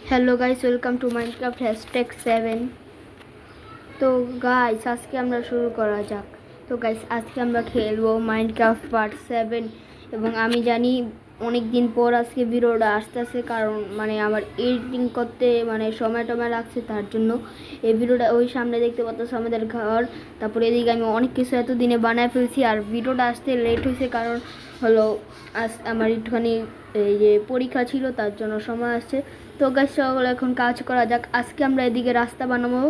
Hello guys, welcome to Minecraft #7। তো guys, আজকে আমরা শুরু করা যাক। তো গাইস, আজকে আমরা খেলবো মাইনক্রাফট পার্ট 7 এবং আমি জানি অনেক দিন পর আজকে ভিডিওটা আসতেছে, কারণ আমার এডিটিং করতে সময় টময় লাগছে, তার জন্য এই ভিডিওটা ওই সামনে দেখতে পাচ্ছ আমাদের ঘর। তারপরে এদিকে আমি অনেক কিছু এতদিনে বানায় ফেলছি, আর ভিডিওটা আসতে লেট হয়েছে কারণ হলো আজ আমার একটুখানি এই যে পরীক্ষা ছিল, তার জন্য সময় আসছে। তো গাছ সকলে এখন কাজ করা যাক। আজকে আমরা এদিকে রাস্তা বানাবো,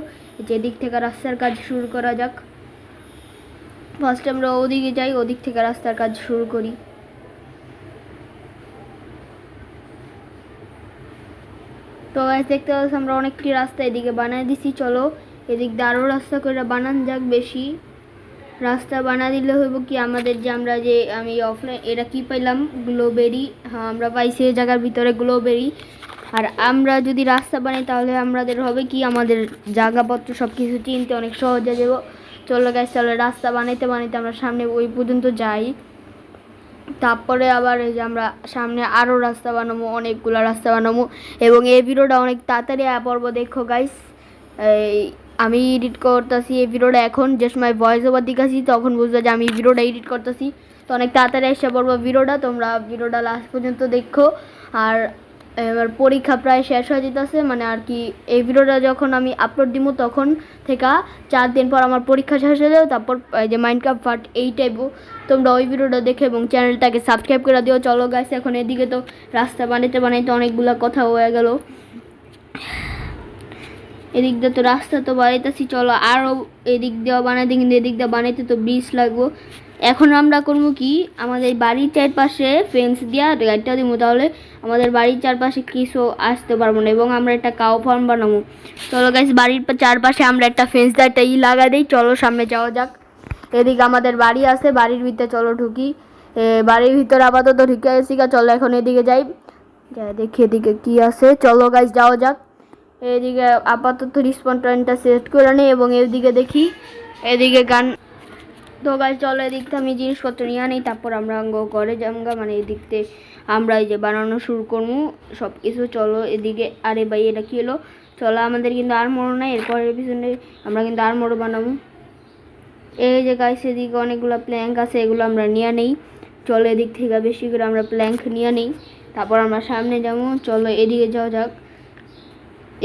যেদিক থেকে রাস্তার কাজ শুরু করা যাক। ফার্স্টে আমরা ওদিকে যাই, ওদিক থেকে রাস্তার কাজ শুরু করি। তো গাছ দেখতে পাচ্ছি আমরা অনেকটি রাস্তা এদিকে বানিয়ে দিছি। চলো এদিক দিয়ে আরও রাস্তা করে বানান যাক। বেশি রাস্তা বানা দিলে হইব কি আমাদের যে আমরা যে আমি অফলাইন এটা কি পাইলাম, গ্লোবেরি। হ্যাঁ, আমরা পাইছি এই জায়গার ভিতরে গ্লোবেরি। আর আমরা যদি রাস্তা বানাই তাহলে আমাদের হবে কি আমাদের জায়গাপত্র সব কিছু চিনতে অনেক সহজ হয়ে যাব। চলো গাইস, চলো রাস্তা বানাইতে বানাইতে আমরা সামনে ওই পর্যন্ত যাই। তারপরে আবার এই যে আমরা সামনে আরও রাস্তা বানাবো, অনেকগুলো রাস্তা বানাবো এবং এই ভিডিওটা অনেক তাড়াতাড়ি পর্ব দেখো গাইস। এই আমি এডিট করতেছি এই ভিডিওটা, এখন যে সময় ভয়েস ওভার দিকাছি তখন বুঝবে যে আমি ভিডিওটা এডিট করতেছি। তো অনেক তাড়াতাড়ি এসে পড়বো ভিডিওটা, তোমরা ভিডিওটা লাস্ট পর্যন্ত দেখো। আর এবার পরীক্ষা প্রায় শেষ হয়ে যেতেছে, আর কি এই ভিডিওটা যখন আমি আপলোড দিব তখন থেকে 4 দিন পর আমার পরীক্ষা শেষ হয়ে যাবে। তারপর এই যে মাইনক্রাফট পার্ট 8 আইব, তোমরা ওই ভিডিওটা দেখে এবং চ্যানেলটাকে সাবস্ক্রাইব করে দিও। চলো গাইস, এখন এদিকে তো রাস্তা বানাইতে বানাইতে অনেকগুলো কথা হয়ে গেল। এদিক দিয়ে তো রাস্তা তো বানাইতেছি, চলো আরও এদিক দিয়েও বানাই দিই, কিন্তু এদিক দিয়ে বানাইতে তো ব্রিজ লাগবো। এখন আমরা করবো কি, আমাদের বাড়ির চারপাশে ফেন্স দিয়া গাড়িটা দিব, তাহলে আমাদের বাড়ির চারপাশে কিছু আসতে পারবো না এবং আমরা একটা কাউ ফার্ম বানাবো। চলো গাইস, বাড়ির চারপাশে আমরা একটা ফেন্স দিয়ে একটা লাগা দিই। চলো সামনে যাওয়া যাক। এদিকে আমাদের বাড়ি আছে, বাড়ির ভিতরে চলো ঢুকি। বাড়ির ভিতরে আপাতত ঢুকে গেছি। চলো এখন এদিকে যাই, দেখি এদিকে কি আছে। চলো গাইস যাওয়া যাক। এদিকে আপাতত রিসপন্স টাইমটা সেট করে নিই এবং এদিকে দেখি এদিকে গান। তো গাইস চলো এদিকতে আমি জিনিসপত্র নিয়ে আনি, তারপর আমরা করে জামগা এদিকতে আমরা এই যে বানানো শুরু করবো সব কিছু। চলো এদিকে, আরে ভাই এটা কি হলো? চলো আমাদের কিন্তু আর্মর নাই, এরপরের পিছনে আমরা কিন্তু আর্মরও বানাবো। এই যে গাইস এদিকে অনেকগুলো প্ল্যাঙ্ক আছে, এগুলো আমরা নিয়ে নেই। চলো এদিক থেকে বেশি করে আমরা প্ল্যাঙ্ক নিয়ে নেই, তারপর আমরা সামনে যাবো। চলো এদিকে যাওয়া যাক।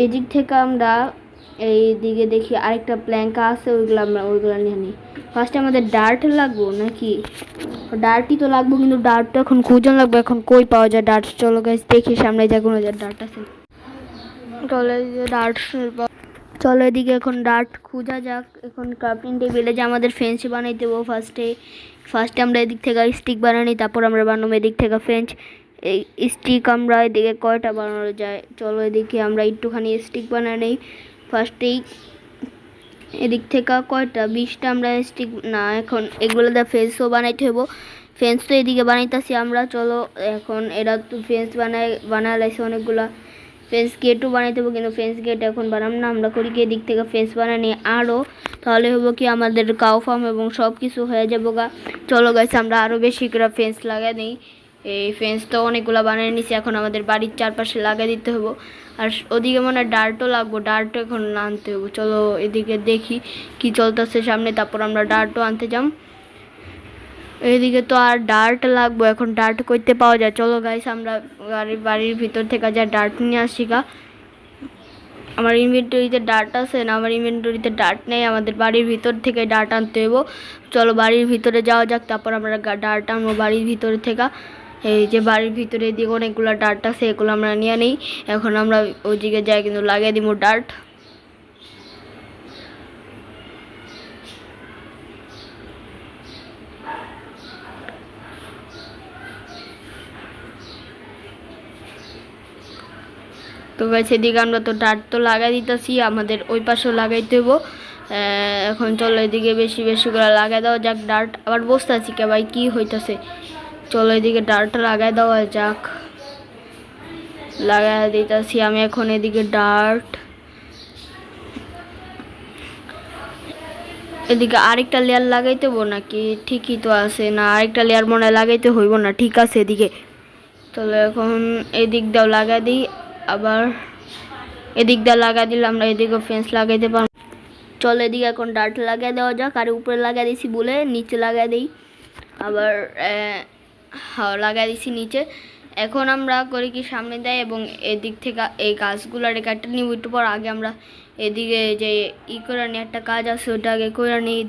এদিক থেকে আমরা এইদিকে দেখি আরেকটা প্ল্যাঙ্ক আছে, ওইগুলো নিয়ে নিই। ফার্স্টে আমাদের ডার্ট লাগবো নাকি? ডার্টই তো লাগবো, কিন্তু ডার্টটা এখন খুঁজন লাগবে, এখন কই পাওয়া যায় ডার্ট? চলো গাইস দেখি সামনে যা কোনো ডার্ট আছে। চলো ডার্ট, চলো এদিকে এখন ডার্ট খুঁজা যাক। এখন ক্রাফটিং টেবিলে যে আমাদের ফেন্স বানাইতে দেবো। ফার্স্টে আমরা এদিক থেকে স্টিক বানাই, তারপর আমরা বানাবো এদিক থেকে ফেন্স। এই স্টিক আমরা এদিকে কয়টা বানানো যায়? চলো এদিকে আমরা একটুখানি স্টিক বানাই নেই ফার্স্টেই। এদিক থেকে কয়টা 20টা আমরা স্টিক না, এখন এগুলো দিয়ে ফেন্সও বানাইতে হবো। ফেন্স তো এদিকে বানাইতেছি আমরা। চলো এখন এরা তো ফেন্স বানায় লাইছে অনেকগুলা। ফেন্স গেটও বানাইতে হবো, কিন্তু ফেন্স গেট এখন বানাম না, আমরা করি কি এদিক থেকে ফেন্স বানানি আরও, তাহলে হবো কি আমাদের কাউ ফার্ম এবং সব কিছু হয়ে যাবো গা। চলো গাইছে আমরা আরও বেশি করে ফেন্স লাগাই নিই। এই ফেন্স তো অনেকগুলো বানিয়ে নিছি, এখন আমাদের বাড়ির চারপাশে লাগিয়ে দিতে হবো। আর ওদিকে ডার্টও লাগবো, ডার্টও এখন আনতে হবো। চলো এদিকে দেখি কি চলতেছে সামনে, তারপর আমরা ডার্টও আনতে যাম। এইদিকে তো আর ডার্ট লাগবো, এখন ডার্ট করতে পাওয়া যায়। চলো গাইস আমরা বাড়ির ভিতর থেকে যা ডার্ট নিয়ে আসি গা। আমার ইনভেন্টরিতে ডার্ট আছে না? আমার ইনভেন্টরিতে ডার্ট নেই, আমাদের বাড়ির ভিতর থেকে ডার্ট আনতে হইব। চলো বাড়ির ভিতরে যাওয়া যাক, তারপর আমরা ডার্ট আনবো বাড়ির ভিতরে থেকে। এই যে বাড়ির ভিতরে এদিকে অনেকগুলো ডার্ট আছে, এগুলো আমরা নিয়ে নিই। এখন আমরা ওইদিকে যাই, কিন্তু লাগিয়ে দিব ডার্ট। তো গাইস এদিকে আমরা তো ডার্ট তো লাগাই দিতেছি, আমাদের ওই পাশেও লাগাইতে হইব। এখন চলো এদিকে বেশি বেশি করে লাগাই দেওয়া যাক ডার্ট। আবার বসতে আছি কে ভাই, কি হইতেছে? চলো এদিকে ডার্টটা লাগাই দেওয়া যাক, লাগাই দিতেছি আমি এখন এদিকে ডার্ট। এদিকে আরেকটা লেয়ার লাগাইতে হবো নাকি? ঠিকই তো আছে না, আরেকটা লেয়ার মনে হয় লাগাইতে হইব না, ঠিক আছে এদিকে। চলো এখন এদিক দাও লাগাই দিই আবার। এদিক দিয়ে লাগা দিলে আমরা এদিকেও ফেন্স লাগাইতে পারবো। চলো এদিকে এখন ডার্ট লাগিয়ে দেওয়া যাক। আর উপরে লাগিয়ে দিছি বলে নিচে লাগিয়ে দিই, আবার লাগিয়ে দিছি নিচে। এখন আমরা করি কি সামনে দেয় এবং এদিক থেকে এই গাছগুলার কাটতে নিব একটু পর। আগে আমরা এদিকে যে করে নিয়ে একটা কাজ আছে ওটা আগে করে নিই।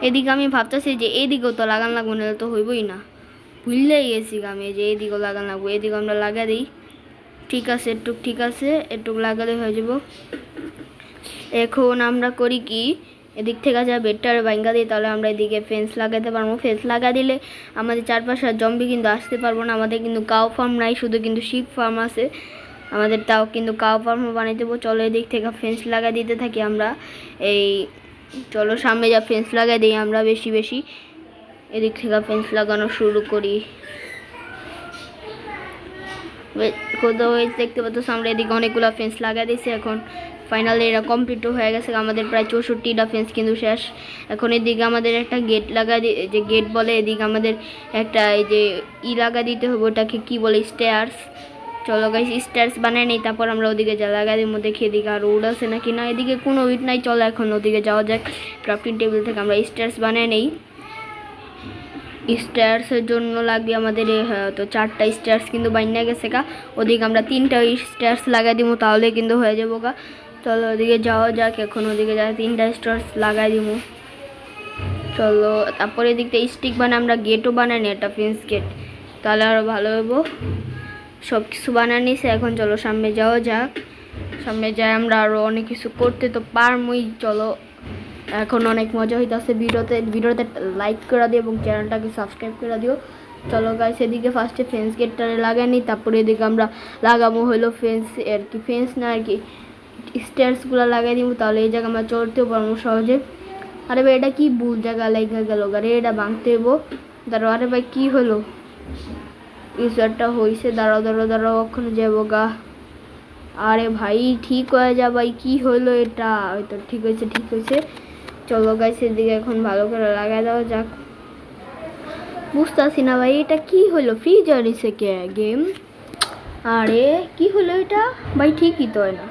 এদিকে আমি ভাবতেছি যে এইদিকেও তো লাগান লাগবো, না তো হইবই না, ভুললেই গেছি আমি যে এইদিকেও লাগান লাগবো। এদিকে আমরা লাগিয়ে দিই, ঠিক আছে ঠিক আছে, একটুক লাগালে হয়ে যাব। এখন আমরা করি কি এদিক থেকে যা বেডটারে ভাঙ্গা দিই, তাহলে আমরা এদিকে ফেন্স লাগাতে পারবো। ফেন্স লাগা দিলে আমাদের চারপাশে জম্বি কিন্তু আসতে পারবো না। আমাদের কিন্তু কাউ ফার্ম নাই, শুধু কিন্তু শিপ ফার্ম আছে আমাদের, তাও কিন্তু কাউ ফার্মও বানিয়ে দেবো। চলো এদিক থেকে ফেন্স লাগা দিতে থাকি আমরা। এই চলো সামনে যা ফেন্স লাগাই দিই আমরা বেশি বেশি। এদিক থেকে ফেন্স লাগানো শুরু করি। কোথাও দেখতে পাচ্ছ আমরা এদিকে অনেকগুলো ফেন্স লাগাই দিয়েছি। এখন ফাইনালি এটা কমপ্লিট হয়ে গেছে, আমাদের প্রায় 64টা ফেন্স কিন্তু শেষ। এখন এদিকে আমাদের একটা গেট লাগা যে গেট বলে, এদিকে আমাদের একটা এই যে লাগা দিতে হবে, ওটাকে কি বলে, স্টেয়ার্স। চলো গাইস স্টেয়ার্স বানাই নেই, তারপর আমরা ওদিকে যা লাগাই দিব। দেখি এদিকে আর উড আছে নাকি, না এদিকে কোনো উইট নাই। চলো এখন ওদিকে যাওয়া যাক। ক্রাফটিং টেবিল থেকে আমরা স্টেয়ার্স বানাই নেই। স্টেয়ার্সের জন্য লাগবে আমাদের তো 4টা স্টেয়ার্স কিন্তু বাইনা গেছে গা। ওদিকে আমরা 3টা স্টেয়ার্স লাগাই দিব, তাহলে কিন্তু হয়ে যাবো গা। চলো ওদিকে যাওয়া যাক। এখন ওদিকে যা 3টা স্টেয়ার্স লাগাই দিব। চলো তারপরে এদিকটা স্টিক বানাই আমরা, গেটও বানাই নি, একটা ফেন্স গেট, তাহলে আরও ভালো হবো। সব কিছু বানিয়ে নিছে। এখন চলো সামনে যাওয়া যাক। সামনে যাই আমরা আরও অনেক কিছু করতে তো পারমই। চলো এখন অনেক মজা হইতেছে ভিডিওতে লাইক করে দিও এবং চ্যানেলটাকে সাবস্ক্রাইব করে দিও। চলো গাইস এদিকে ফার্স্টে ফেন্স গেটটারে লাগাই নিই, তারপরে এদিকে আমরা লাগাবো হলো ফেন্স আর কি, ফেন্স না আর কি স্টেয়ার্সগুলো লাগাই দিব, তাহলে এই জায়গায় আমরা চলতেও পারবো সহজে। আরে ভাই এটা কি ভুল জায়গা লেগে গেল গাড়ি, এটা ভাঙতে হবো। দাঁড়াও, আরে ভাই কি হলো, কিছু একটা হয়েছে, দাঁড়াও ওখানে যাবো গা। আরে ভাই ঠিক হয়ে যা ভাই, কি হলো এটা, হয়তো ঠিক হয়েছে। চলো গাইস এদিকে এখন ভালো করে লাগাই দেওয়া যাক। বুঝতেছি না ভাই এটা কি হলো, ফ্রিজ আনিছে কে গেম, আরে কি হলো এটা ভাই, ঠিকই তো হয় না।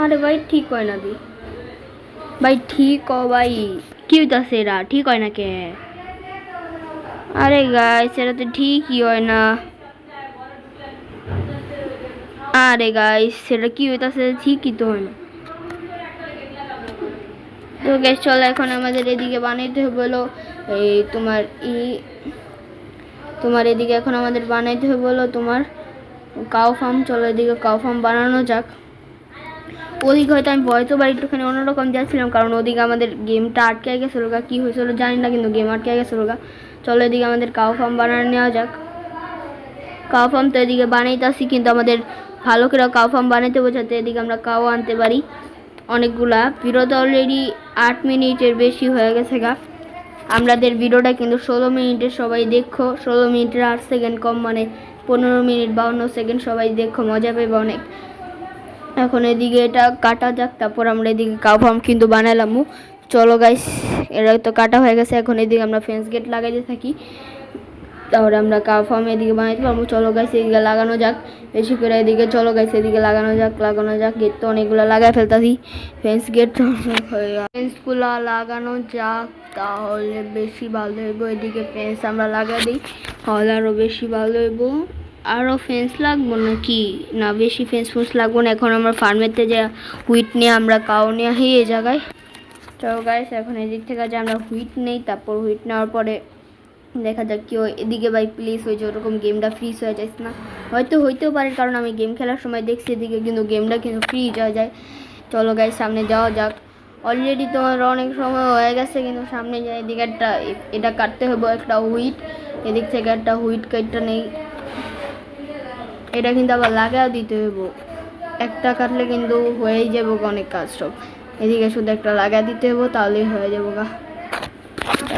আরে ভাই ঠিক হয় না দি ভাই, ঠিক ভাই কি হইতাছে, এরা ঠিক হয় না কে। আরে গাইস এটা তো ঠিকই হয় না। আরে গাইস সেটা কি হইতাছে, ঠিকই তো হয় না। তো গ্যাস চলো এখন আমাদের এদিকে বানাইতে হবে হলো এই তোমার এদিকে এখন আমাদের বানাইতে হবে হলো তোমার কাউ ফার্ম। চলো এদিকে কাউ ফার্ম বানানো যাক। ওদিকে হয়তো আমি হয়তো বা একটুখানি অন্যরকম যাচ্ছিলাম, কারণ ওদিকে আমাদের গেমটা আটকে গেছিলো গা, কী হয়েছিল জানি না, কিন্তু গেম আটকে গেছিলো গা। চলো এদিকে আমাদের কাউ ফার্ম বানানো নেওয়া যাক। কাউ ফার্ম তো এদিকে বানাইতেছি, কিন্তু আমাদের ভালো করে কাউ ফার্ম বানাইতে বোঝাতে এদিকে আমরা কাউ আনতে পারি অনেকগুলা। ভিডিওতে অলরেডি 8 মিনিটের বেশি হয়ে গেছে গা। আমাদের ভিডিওটা কিন্তু 16 মিনিটের, সবাই দেখো। 16 মিনিটের 8 সেকেন্ড কম, মানে 15 মিনিট 52 সেকেন্ড, সবাই দেখো, মজা পাবে অনেক। এখন এদিকে এটা কাটা যাক, তারপর আমরা এদিকে কাউ ফার্ম কিন্তু বানালাম। চলো গাইস এটা তো কাটা হয়ে গেছে। এখন এদিকে আমরা ফেন্স গেট লাগাইতে থাকি, তাহলে আমরা কাউ ফার্ম এদিকে বানাইতে পারবো। চলো গাইস এদিকে লাগানো যাক বেশি করে। এদিকে চলো গাইস এদিকে লাগানো যাক। গেট তো অনেকগুলো লাগাই ফেলতেছি, ফেন্স গেট ফেন্সগুলো লাগানো যাক, তাহলে বেশি ভালো হইব। এদিকে ফেন্স আমরা লাগাই দিই, তাহলে আরও বেশি ভালো হইব। আরও ফেন্স লাগবো নাকি, না বেশি ফেন্স লাগবো না। এখন আমরা ফার্মেতে যে হুইট নিয়ে আমরা কাউ নিয়ে এই জায়গায়। চলো গাইস এখন এদিক থেকে যে আমরা হুইট নেই, তারপর হুইট নেওয়ার পরে দেখা যাক কি হয়। এদিকে ভাই প্লিজ হয়েছে ওরকম গেমটা ফ্রিজ হয়ে যাচ্ছে না, হয়তো হইতেও পারে, কারণ আমি গেম খেলার সময় দেখছি এদিকে কিন্তু গেমটা কিন্তু ফ্রিজ হয়ে যায়। চলো গাইস সামনে যাওয়া যাক। অলরেডি তোমার অনেক সময় হয়ে গেছে, কিন্তু সামনে যায়। এদিকে একটা এটা কাটতে হবে একটা হুইট, এদিক থেকে একটা হুইট কাটটা নেই, এটা কিন্তু আবার লাগাও দিতে হইব। একটা কাটলে কিন্তু হয়েই যাবো অনেক কাজ সব। এদিকে শুধু একটা লাগা দিতে হইব, তাহলেই হয়ে যাবো গা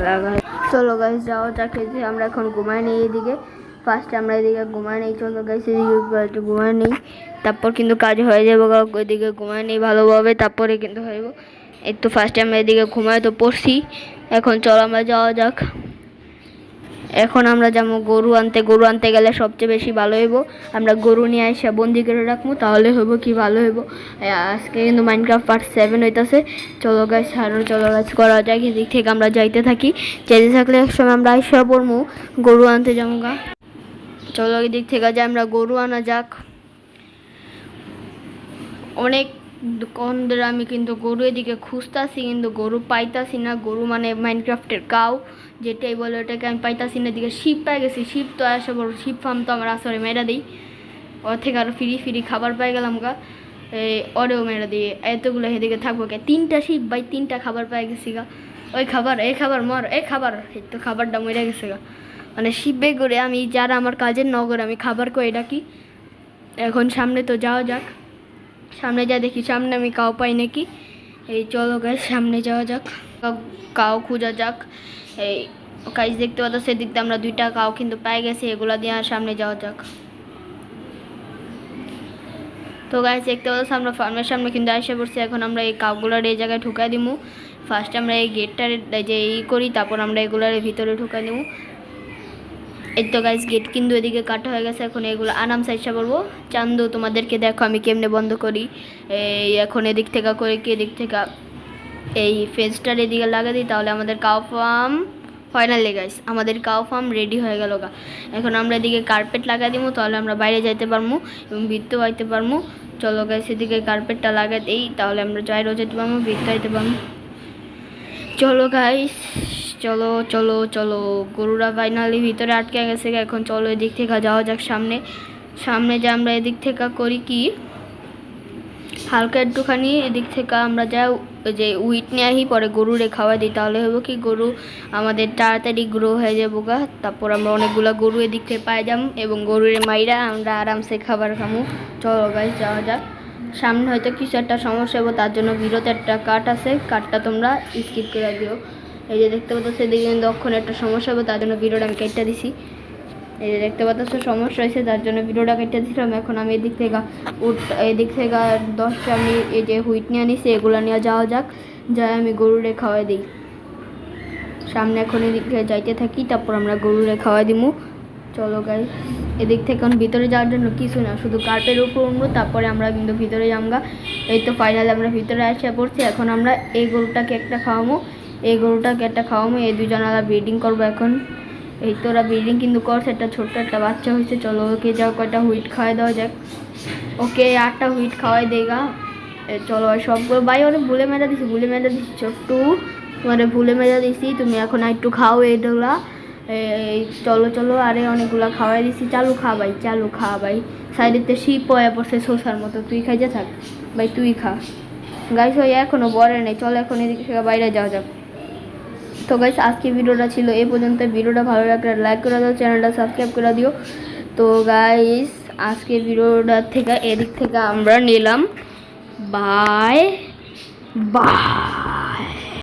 লাগা। চলো গাইস যাওয়া যাক। যে আমরা এখন ঘুমাই নেই এদিকে, ফার্স্টে আমরা এদিকে ঘুমাই নেই। চলো গাইস এদিকে একটু ঘুমাই নেই, তারপর কিন্তু কাজ হয়ে যাবো গা। ওইদিকে ঘুমাই নেই ভালোভাবে, তারপরে কিন্তু হয়ে যাবো। একটু ফার্স্টে আমরা এদিকে ঘুমাই তো পড়ছি। এখন চলো আমরা যাওয়া যাক। এখন আমরা যাবো গরু আনতে গেলে সবচেয়ে বেশি ভালো হইব আমরা গরু নিয়ে এসে বন্দি করে রাখবো, তাহলে হইব কি ভালো হইব। আজকে কিন্তু মাইনক্রাফট পার্ট 7 হইতাছে। চলো গাইস করা যায়, এদিক থেকে আমরা যাইতে থাকি, যেতে থাকলে একসময় আমরা আইসা পড়বো গরু আনতে যাবো গা। চলো এদিক থেকে যাই, আমরা গরু আনা যাক। অনেক কোন ধরে আমি কিন্তু গরু এদিকে খুঁজতাছি, কিন্তু গরু পাইতাছি না। গরু মানে মাইনক্রাফটের কাউ যেটাই বলে ওটাকে আমি পাইতাছি না। এদিকে শিপ পাই গেছি, শিপ তো আসে বড় শিপ ফার্ম তো আমার আসরে মেরা দিই, ওর থেকে আরও ফ্রি খাবার পাই গেলাম গা। ওরেও মেরা দিই, এতগুলো এদিকে থাকবো কে, 3টা শিপ বাই 3টা খাবার পাই গেছি গা। ওই খাবার এই খাবার মর এই খাবার, এই তো খাবারটা মরে গেছে গা। মানে শিপে করে আমি যারা আমার কাজের নগর আমি খাবার করে ডাকি। এখন সামনে তো যাওয়া যাক, সামনে যা দেখি সামনে আমি কাউ পাই নাকি। এই চলো গাইস সামনে যাওয়া যাক, কাউ খোঁজা যাক। এই গাইস দেখতে পাচ্ছ সেদিক দিয়ে আমরা 2টা কাউ কিন্তু পাই গেছি, এগুলা দিয়ে সামনে যাওয়া যাক। তো গাইস দেখতে পাচ্ছ আমরা ফার্মের সামনে কিন্তু এসে পড়ছি। এখন আমরা এই কাউগুলার এই জায়গায় ঢুকাই দিব। ফার্স্ট আমরা এই গেটটার যে করি, তারপর আমরা এগুলার ভিতরে ঢুকাই দিব। এই তো গাইস গেট কিন্তু এদিকে কাটা হয়ে গেছে, এখন এগুলো আরাম সাইডটা পড়বো। চান্দু তোমাদেরকে দেখো আমি কেমনে বন্ধ করি। এই এখন এদিক থেকে করে কি এদিক থেকে এই ফেন্সটার এদিকে লাগিয়ে দিই, তাহলে আমাদের কাউ ফার্ম ফাইনালি গাইস আমাদের কাউ ফার্ম রেডি হয়ে গেল গা। এখন আমরা এদিকে কার্পেট লাগাই দিব, তাহলে আমরা বাইরে যাইতে পারবো এবং ভিতরেও আইতে পারবো। চলো গাইস এদিকে কার্পেটটা লাগাই দিই, তাহলে আমরা বাইরেও যেতে পারবো ভিতরে আইতে পারবো। চলো গাইস চলো চলো চলো, গরুরা ফাইনালি ভিতরে আটকে গেছে। এখন চলো এদিক থেকে যাওয়া যাক সামনে যে আমরা এদিক থেকে করি কি হালকা একটুখানি এদিক থেকে আমরা যা যে উইট নিয়ে আহি, পরে গরুরে খাওয়া দিই, তাহলে হবো কি গরু আমাদের তাড়াতাড়ি গ্রো হয়ে যাবো গা। তারপর আমরা অনেকগুলো গরু এদিক থেকে পাই যাম এবং গরুরে মাইরা আমরা আরামসে খাবার খামু। চলো গাইস যাওয়া যাক। সামনে হয়তো কিছু একটা সমস্যা হবো, তার জন্য বিরতে একটা কাট আছে, কাটটা তোমরা স্কিপ করে দিও। এই যে দেখতে পাচ্ছ সেদিকে কিন্তু অক্ষণ একটা সমস্যা হবে, তার জন্য ভিডিওটা আমি কেটে দিছি। এই যে দেখতে পাচ্ছ সমস্যা হয়েছে, তার জন্য ভিডিওটা কেটে দিছিলাম। এখন আমি এদিক থেকে এদিক থেকে 10টা আমি এই যে হুইট নিয়ে আনিছি, এগুলো নিয়ে যাওয়া যাক, যাই আমি গরুরে খাওয়াই দিই। সামনে এখন এদিক থেকে যাইতে থাকি, তারপর আমরা গরুরে খাওয়াই দিব। চলো গাইস এদিক থেকে এখন ভিতরে যাওয়ার জন্য কিছু না, শুধু কার্পের উপর উঠবো, তারপরে আমরা কিন্তু ভিতরে যামগা। এই তো ফাইনালি আমরা ভিতরে এসে পড়ছি। এখন আমরা এই গরুটাকে একটা খাওয়াবো, এই 2জন আলাদা ব্রিডিং করবো। এখন এই তো ওরা ব্রিডিং কিন্তু করছে, একটা ছোট্ট একটা বাচ্চা হয়েছে। চলো ওকে যাও কয়টা হুইট খাওয়াই দেওয়া যাক। ওকে 8টা হুইট খাওয়াই দেগা। চলো সবগুলো ভাই ওরে ভুলে মেরা দিছি ছোট্টু, তোমারে ভুলে মেরা দিছি, তুমি এখন একটু খাও এইগুলা। এই চলো আরে অনেকগুলা খাওয়াই দিছি, চালু খা ভাই। সাইডেতে শিপ হয়ে পড়ছে শোষার মতো, তুই খাই যা থাক ভাই, তুই খা। গাইস ওই এখনো বড় নেই, চলো এখন এদিক থেকে বাইরে যাওয়া যাক। তো গাইস আজকে ভিডিওটা ছিল এই পর্যন্ত। ভিডিওটা ভালো লাগলে লাইক করে দাও, চ্যানেলটা সাবস্ক্রাইব করে দিও। তো গাইস আজকে ভিডিওটা থেকে এদিক থেকে আমরা নিলাম বাই।